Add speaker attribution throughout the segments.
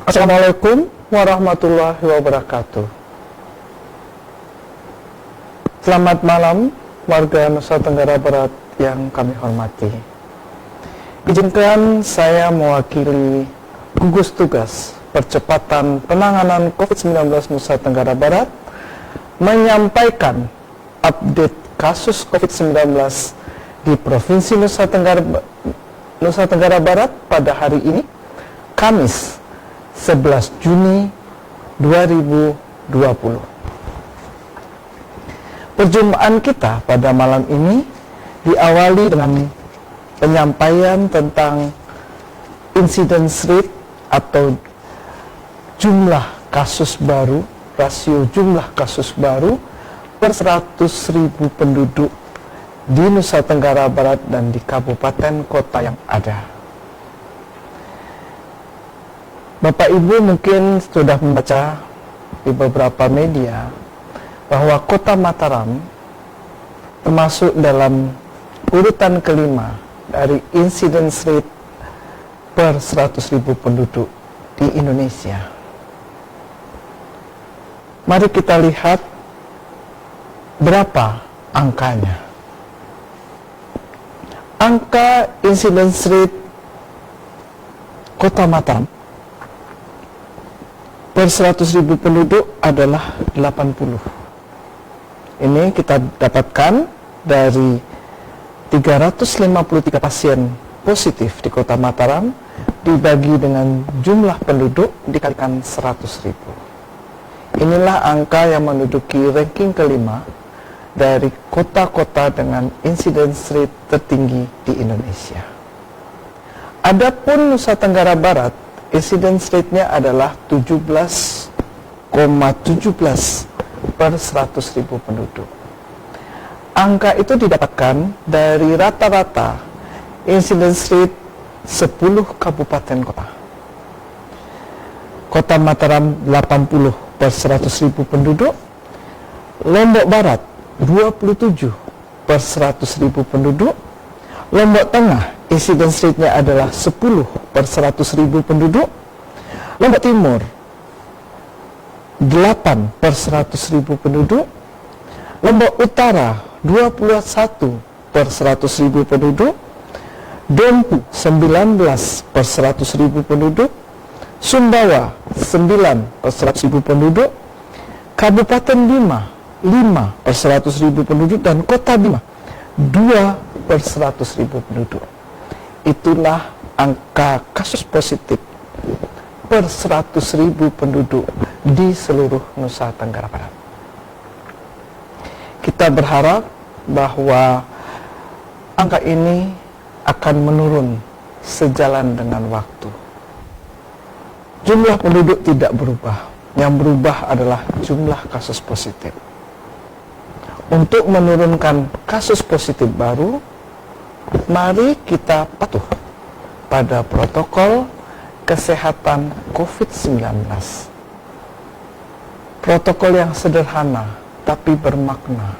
Speaker 1: Assalamualaikum warahmatullahi wabarakatuh. Selamat malam warga Nusa Tenggara Barat yang kami hormati. Izinkan saya mewakili gugus tugas percepatan penanganan COVID-19 Nusa Tenggara Barat menyampaikan update kasus COVID-19 di Provinsi Nusa Tenggara Barat pada hari ini, Kamis 11 Juni 2020. Perjumpaan kita pada malam ini diawali dengan penyampaian tentang incidence rate atau jumlah kasus baru, rasio jumlah kasus baru per 100.000 penduduk di Nusa Tenggara Barat dan di kabupaten kota yang ada. Bapak Ibu mungkin sudah membaca di beberapa media bahwa kota Mataram termasuk dalam urutan kelima dari incidence rate per 100.000 penduduk di Indonesia. Mari kita lihat berapa angkanya. Angka incidence rate kota Mataram per 100.000 penduduk adalah 80. Ini kita dapatkan dari 353 pasien positif di kota Mataram dibagi dengan jumlah penduduk dikalikan 100.000. Inilah angka yang menduduki ranking kelima dari kota-kota dengan incidence rate tertinggi di Indonesia. Adapun Nusa Tenggara Barat, incidence rate-nya adalah 17,17 per 100.000 penduduk. Angka itu didapatkan dari rata-rata incidence rate 10 kabupaten kota. Kota Mataram 80 per 100.000 penduduk, Lombok Barat 27 per 100.000 penduduk, Lombok Tengah incidence rate-nya adalah 10 per 100.000 penduduk, Lombok Timur 8 per 100.000 penduduk, Lombok Utara 21 per 100.000 penduduk, Dompu 19 per 100.000 penduduk, Sumbawa 9 per 100.000 penduduk, Kabupaten Bima 5 per 100.000 penduduk, dan Kota Bima 2 per 100.000 penduduk. Itulah angka kasus positif per 100.000 penduduk di seluruh Nusa Tenggara Barat. Kita berharap bahwa angka ini akan menurun sejalan dengan waktu. Jumlah penduduk tidak berubah, yang berubah adalah jumlah kasus positif. Untuk menurunkan kasus positif baru, mari kita patuh pada protokol kesehatan COVID-19. Protokol yang sederhana tapi bermakna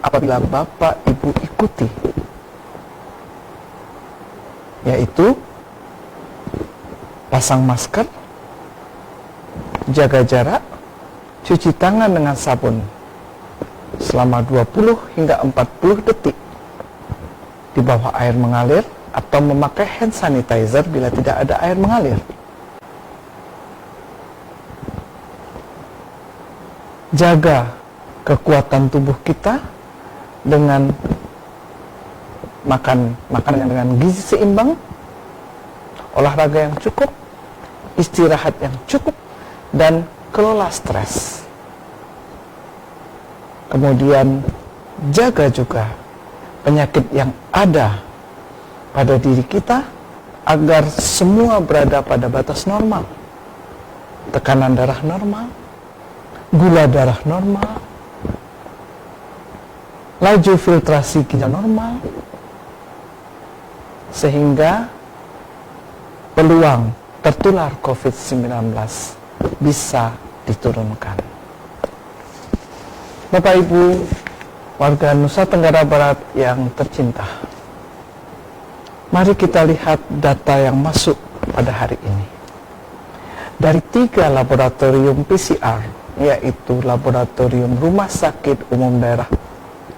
Speaker 1: apabila Bapak Ibu ikuti, yaitu pasang masker, jaga jarak, cuci tangan dengan sabun selama 20 hingga 40 detik di bawah air mengalir, atau memakai hand sanitizer bila tidak ada air mengalir. Jaga kekuatan tubuh kita dengan makan makanan dengan gizi seimbang, olahraga yang cukup, istirahat yang cukup, dan kelola stres. Kemudian jaga juga penyakit yang ada pada diri kita agar semua berada pada batas normal. Tekanan darah normal, gula darah normal, laju filtrasi ginjal normal, sehingga peluang tertular COVID-19 bisa diturunkan. Bapak Ibu warga Nusa Tenggara Barat yang tercinta, mari kita lihat data yang masuk pada hari ini. dari 3 laboratorium PCR, yaitu Laboratorium Rumah Sakit Umum Daerah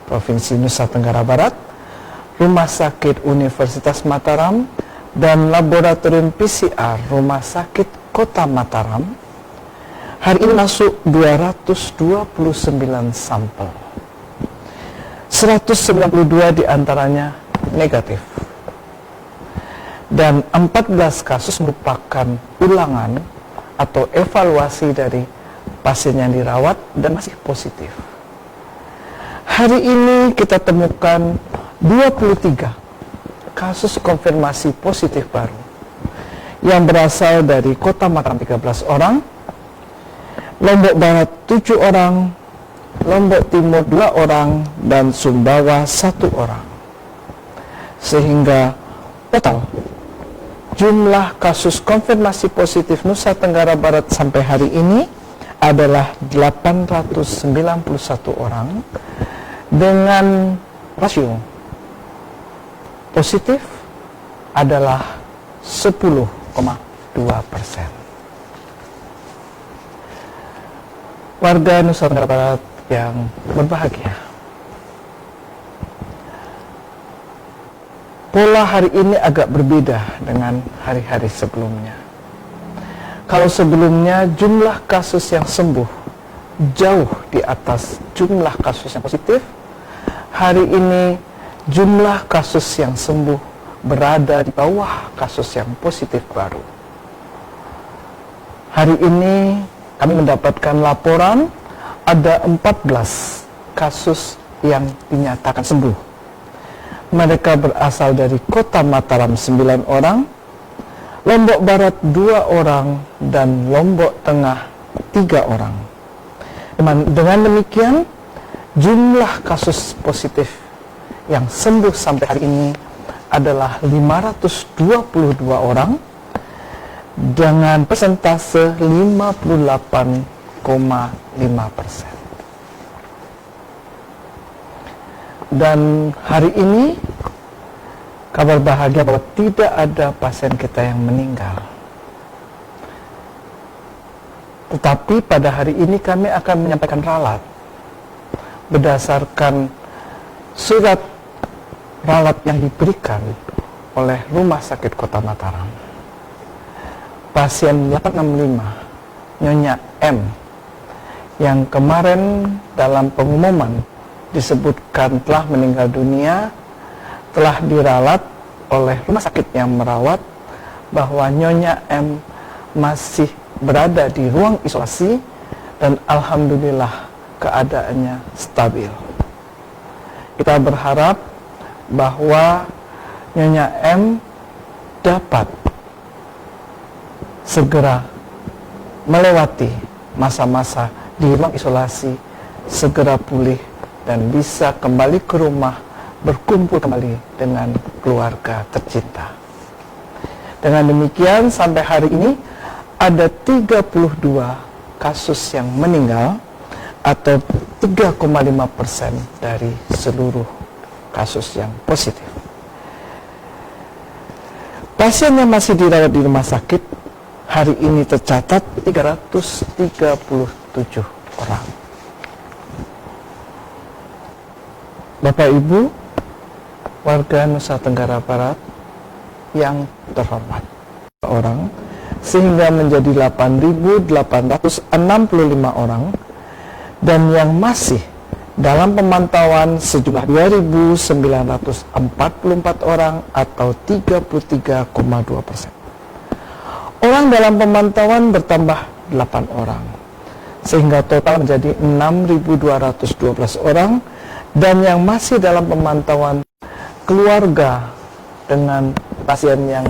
Speaker 1: Provinsi Nusa Tenggara Barat, Rumah Sakit Universitas Mataram, dan Laboratorium PCR Rumah Sakit Kota Mataram. Hari ini masuk 229 sampel. 192 diantaranya negatif. Dan 14 kasus merupakan ulangan atau evaluasi dari pasien yang dirawat dan masih positif. Hari ini kita temukan 23 kasus konfirmasi positif baru yang berasal dari Kota Mataram 13 orang, Lombok Barat 7 orang, Lombok Timur 2 orang, dan Sumbawa 1 orang. Sehingga total jumlah kasus konfirmasi positif Nusa Tenggara Barat sampai hari ini adalah 891 orang dengan rasio positif adalah 10,2%. Warga Nusa Tenggara Barat yang berbahagia, pola hari ini agak berbeda dengan hari-hari sebelumnya. Kalau sebelumnya jumlah kasus yang sembuh jauh di atas jumlah kasus yang positif, hari ini jumlah kasus yang sembuh berada di bawah kasus yang positif baru. Hari ini kami mendapatkan laporan ada 14 kasus yang dinyatakan sembuh. Mereka berasal dari Kota Mataram 9 orang, Lombok Barat 2 orang, dan Lombok Tengah 3 orang. Dengan demikian, jumlah kasus positif yang sembuh sampai hari ini adalah 522 orang dengan persentase 58,5%. Dan hari ini kabar bahagia bahwa tidak ada pasien kita yang meninggal. Tetapi pada hari ini kami akan menyampaikan ralat berdasarkan surat ralat yang diberikan oleh Rumah Sakit Kota Mataram. Pasien 865 Nyonya M yang kemarin dalam pengumuman disebutkan telah meninggal dunia, telah diralat oleh rumah sakit yang merawat bahwa Nyonya M masih berada di ruang isolasi dan alhamdulillah keadaannya stabil. Kita berharap bahwa Nyonya M dapat segera melewati masa-masa di ruang isolasi, segera pulih dan bisa kembali ke rumah, berkumpul kembali dengan keluarga tercinta. Dengan demikian sampai hari ini ada 32 kasus yang meninggal atau 3,5% dari seluruh kasus yang positif. Pasien yang masih dirawat di rumah sakit hari ini tercatat 337 orang. Bapak Ibu, warga Nusa Tenggara Barat yang terhormat, orang sehingga menjadi 8.865 orang, dan yang masih dalam pemantauan sejumlah 2.944 orang atau 33,2%. Orang dalam pemantauan bertambah 8 orang, sehingga total menjadi 6.212 orang, dan yang masih dalam pemantauan keluarga dengan pasien yang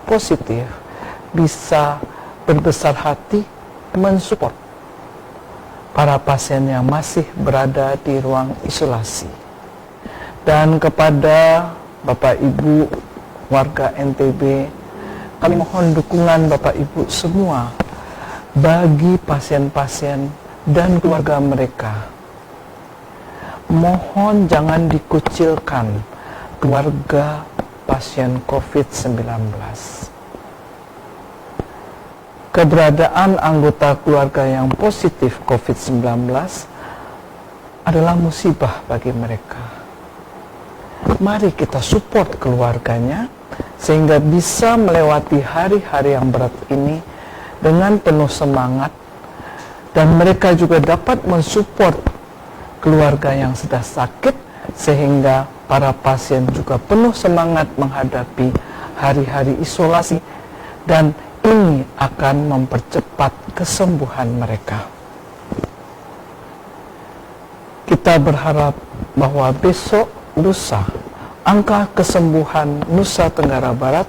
Speaker 1: positif bisa berbesar hati mensupport para pasien yang masih berada di ruang isolasi. Dan kepada Bapak Ibu warga NTB, kami mohon dukungan Bapak Ibu semua bagi pasien-pasien dan keluarga mereka. Mohon jangan dikucilkan keluarga pasien COVID-19. keberadaan anggota keluarga yang positif COVID-19 adalah musibah bagi mereka. Mari kita support keluarganya sehingga bisa melewati hari-hari yang berat ini dengan penuh semangat, dan mereka juga dapat mensupport keluarga yang sedang sakit sehingga para pasien juga penuh semangat menghadapi hari-hari isolasi, dan ini akan mempercepat kesembuhan mereka. Kita berharap bahwa besok lusa angka kesembuhan Nusa Tenggara Barat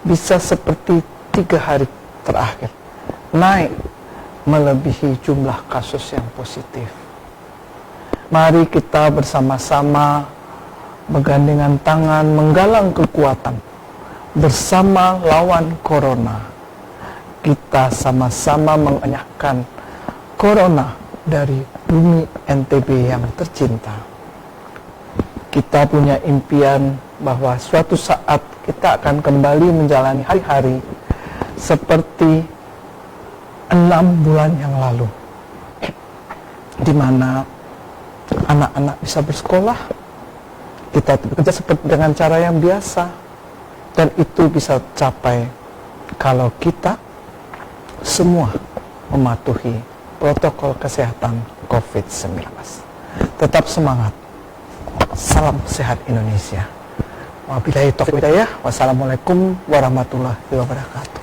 Speaker 1: bisa seperti 3 hari terakhir, naik melebihi jumlah kasus yang positif. Mari kita bersama-sama bergandengan tangan menggalang kekuatan bersama lawan corona. Kita sama-sama mengenyahkan corona dari bumi NTB yang tercinta. Kita punya impian bahwa suatu saat kita akan kembali menjalani hari-hari seperti 6 bulan yang lalu, di mana anak-anak bisa bersekolah, kita bekerja seperti dengan cara yang biasa, dan itu bisa capai kalau kita semua mematuhi protokol kesehatan COVID-19. Tetap semangat. Salam sehat Indonesia. Wabillahi taufiq wal hidayah. Wassalamualaikum warahmatullahi wabarakatuh.